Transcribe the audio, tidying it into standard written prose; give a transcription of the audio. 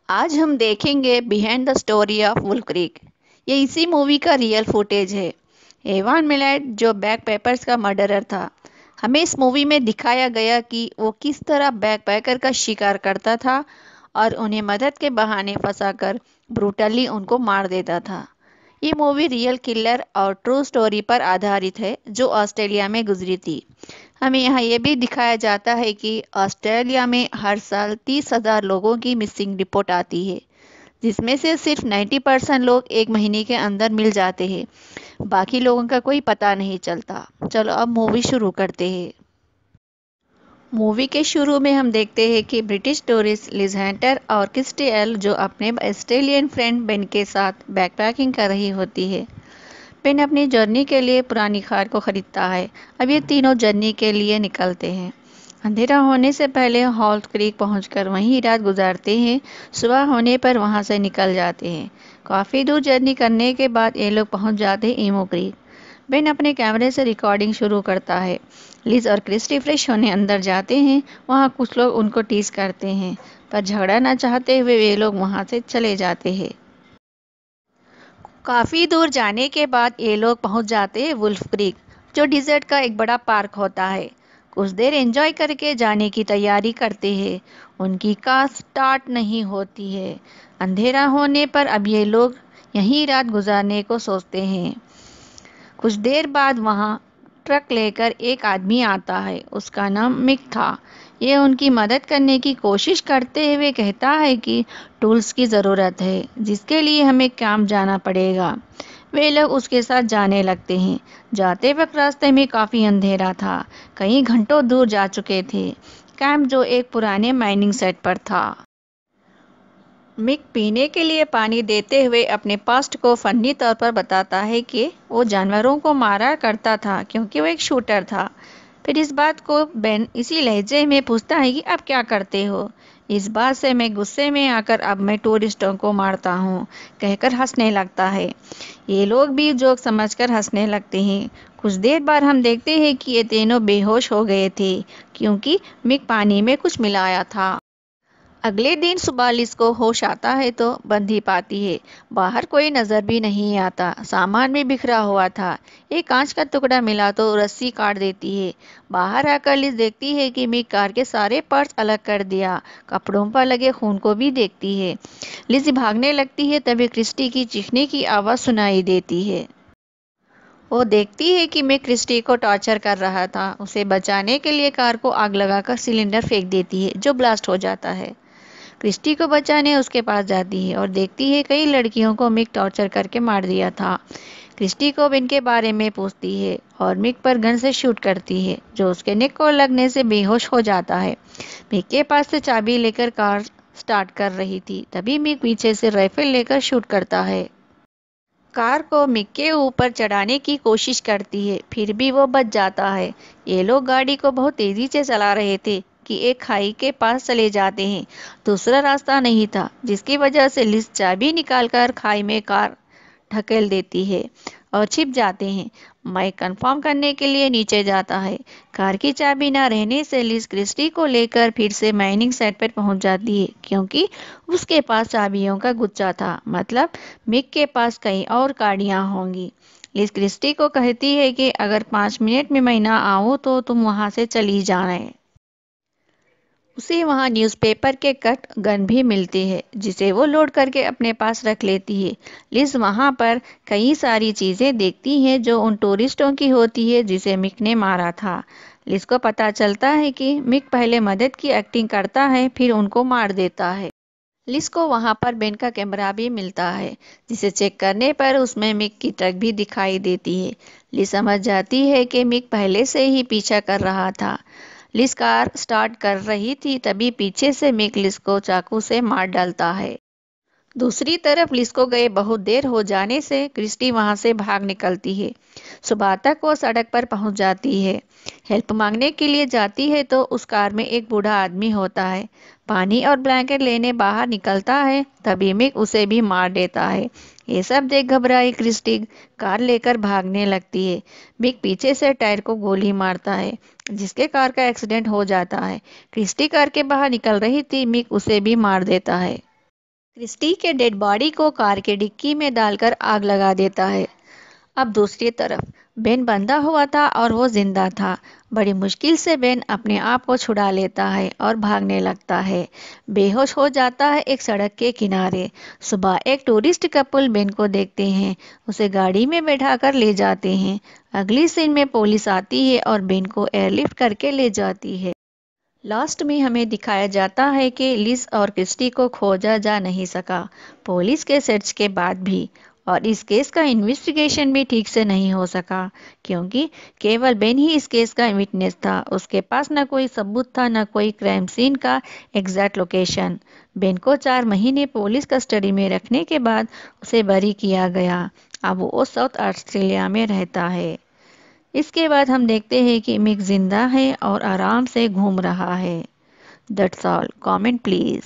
आज हम देखेंगे behind the story of Wolf Creek. ये इसी मूवी का रियल फुटेज है। एवान मिलाइट जो बैकपैकर्स का मर्डरर था, हमें इस मूवी में दिखाया गया कि वो किस तरह बैकपैकर का शिकार करता था और उन्हें मदद के बहाने फंसाकर ब्रूटली उनको मार देता था। ये मूवी रियल किलर और ट्रू स्टोरी पर आधारित है जो ऑस्ट्रेलिया में गुजरी थी। हमें यहाँ ये भी दिखाया जाता है कि ऑस्ट्रेलिया में हर साल 30,000 लोगों की मिसिंग रिपोर्ट आती है, जिसमें से सिर्फ 90% लोग एक महीने के अंदर मिल जाते हैं। बाकी लोगों का कोई पता नहीं चलता। चलो अब मूवी शुरू करते हैं। मूवी के शुरू में हम देखते हैं कि ब्रिटिश टूरिस्ट लिज हंटर और क्रिस्टी एल जो अपने ऑस्ट्रेलियन फ्रेंड बेन के साथ बैकपैकिंग कर रही होती है। बेन अपनी जर्नी के लिए पुरानी कार को खरीदता है। अब ये तीनों जर्नी के लिए निकलते हैं। अंधेरा होने से पहले हॉल्ट क्रीक पहुंचकर वहीं रात गुजारते हैं। सुबह होने पर वहां से निकल जाते हैं। काफ़ी दूर जर्नी करने के बाद ये लोग पहुंच जाते हैं इमो क्रीक। बेन अपने कैमरे से रिकॉर्डिंग शुरू करता है। लिज और क्रिस्टी फ्रेश होने अंदर जाते हैं। वहाँ कुछ लोग उनको टीज करते हैं, पर झगड़ा ना चाहते हुए वे लोग वहाँ से चले जाते हैं। काफ़ी दूर जाने के बाद ये लोग पहुंच जाते हैं वुल्फ क्रीक, जो डिजर्ट का एक बड़ा पार्क होता है। कुछ देर एंजॉय करके जाने की तैयारी करते हैं। उनकी कार स्टार्ट नहीं होती है। अंधेरा होने पर अब ये लोग यहीं रात गुजारने को सोचते हैं। कुछ देर बाद वहाँ ट्रक लेकर एक आदमी आता है। उसका नाम मिक था। ये उनकी मदद करने की कोशिश करते हुए कहता है कि टूल्स की ज़रूरत है, जिसके लिए हमें कैंप जाना पड़ेगा। वे लोग उसके साथ जाने लगते हैं। जाते वक्त रास्ते में काफ़ी अंधेरा था। कई घंटों दूर जा चुके थे। कैंप जो एक पुराने माइनिंग सेट पर था। मिक पीने के लिए पानी देते हुए अपने पास्ट को फनी तौर पर बताता है कि वो जानवरों को मारा करता था क्योंकि वो एक शूटर था। फिर इस बात को बेन इसी लहजे में पूछता है कि अब क्या करते हो। इस बात से मैं गुस्से में आकर अब मैं टूरिस्टों को मारता हूँ कहकर हंसने लगता है। ये लोग भी जोक समझकर हंसने लगते हैं। कुछ देर बाद हम देखते हैं कि ये तीनों बेहोश हो गए थे क्योंकि मिक पानी में कुछ मिलाया था। अगले दिन सुबह लिस को होश आता है तो बंधी पाती है। बाहर कोई नजर भी नहीं आता। सामान भी बिखरा हुआ था। एक कांच का टुकड़ा मिला तो रस्सी काट देती है। बाहर आकर लिस देखती है कि मिक कार के सारे पार्ट्स अलग कर दिया। कपड़ों पर लगे खून को भी देखती है। लिस भागने लगती है, तभी क्रिस्टी की चीखने की आवाज़ सुनाई देती है। वो देखती है कि मैं क्रिस्टी को टॉर्चर कर रहा था। उसे बचाने के लिए कार को आग लगाकर सिलेंडर फेंक देती है, जो ब्लास्ट हो जाता है। क्रिस्टी को बचाने उसके पास जाती है और देखती है कई लड़कियों को मिक टॉर्चर करके मार दिया था। क्रिस्टी को इनके बारे में पूछती है और मिक पर गन से शूट करती है, जो उसके नेक को लगने से बेहोश हो जाता है। मिक के पास से चाबी लेकर कार स्टार्ट कर रही थी, तभी मिक पीछे से राइफल लेकर शूट करता है। कार को मिक के ऊपर चढ़ाने की कोशिश करती है, फिर भी वो बच जाता है। ये लोग गाड़ी को बहुत तेजी से चला रहे थे कि एक खाई के पास चले जाते हैं। दूसरा रास्ता नहीं था, जिसकी वजह से लिस चाबी निकालकर खाई में कार ढकेल देती है और छिप जाते हैं। माइक कंफर्म करने के लिए नीचे जाता है। कार की चाबी ना रहने से लिस क्रिस्टी को लेकर फिर से माइनिंग साइट पर पहुंच जाती है, क्योंकि उसके पास चाबियों का गुच्छा था। मतलब मिक के पास कई और गाड़ियां होंगी। लिस क्रिस्टी को कहती है कि अगर 5 मिनट में मैं ना आऊँ तो तुम वहां से चली जाना। उसे वहाँ न्यूज़पेपर के कट गन भी मिलती है, जिसे वो लोड करके अपने पास रख लेती है। लिज वहाँ पर कई सारी चीज़ें देखती है जो उन टूरिस्टों की होती है जिसे मिक ने मारा था। लिज को पता चलता है कि मिक पहले मदद की एक्टिंग करता है, फिर उनको मार देता है। लिज को वहाँ पर बेन का कैमरा भी मिलता है, जिसे चेक करने पर उसमें मिक की ट्रक भी दिखाई देती है। लिज समझ जाती है कि मिक पहले से ही पीछा कर रहा था। लिज कार स्टार्ट कर रही थी, तभी पीछे से मिक लिज को चाकू से मार डालता है। दूसरी तरफ लिज को गए बहुत देर हो जाने से क्रिस्टी वहां से भाग निकलती है। सुबह तक वो सड़क पर पहुंच जाती है। हेल्प मांगने के लिए जाती है तो उस कार में एक बूढ़ा आदमी होता है। पानी और ब्लैंकेट लेने बाहर निकलता है, तभी मिक उसे भी मार देता है। ये सब देख घबराई क्रिस्टी कार लेकर भागने लगती है। मिक पीछे से टायर को गोली मारता है, जिसके कार का एक्सीडेंट हो जाता है। क्रिस्टी कार के बाहर निकल रही थी, मिक उसे भी मार देता है। क्रिस्टी के डेड बॉडी को कार के डिक्की में डालकर आग लगा देता है। अब दूसरी तरफ बेन बंधा हुआ था और वो जिंदा था। बड़ी मुश्किल से बेन अपने आप को छुड़ा लेता है और भागने लगता है। बेहोश हो जाता है एक सड़क के किनारे। सुबह एक टूरिस्ट कपल बेन को देखते हैं, उसे गाड़ी में बैठाकर ले जाते हैं। अगली सीन में पुलिस आती है और बेन को एयरलिफ्ट करके ले जाती है। लास्ट में हमें दिखाया जाता है कि लिज और क्रिस्टी को खोजा जा नहीं सका पुलिस के सर्च के बाद भी, और इस केस का इन्वेस्टिगेशन भी ठीक से नहीं हो सका क्योंकि केवल बेन ही इस केस का विटनेस था। उसके पास न कोई सबूत था, न कोई क्राइम सीन का एग्जैक्ट लोकेशन। बेन को 4 महीने पुलिस कस्टडी में रखने के बाद उसे बरी किया गया। अब वो साउथ ऑस्ट्रेलिया में रहता है। इसके बाद हम देखते हैं कि मिक जिंदा है और आराम से घूम रहा है। That's all. Comment please.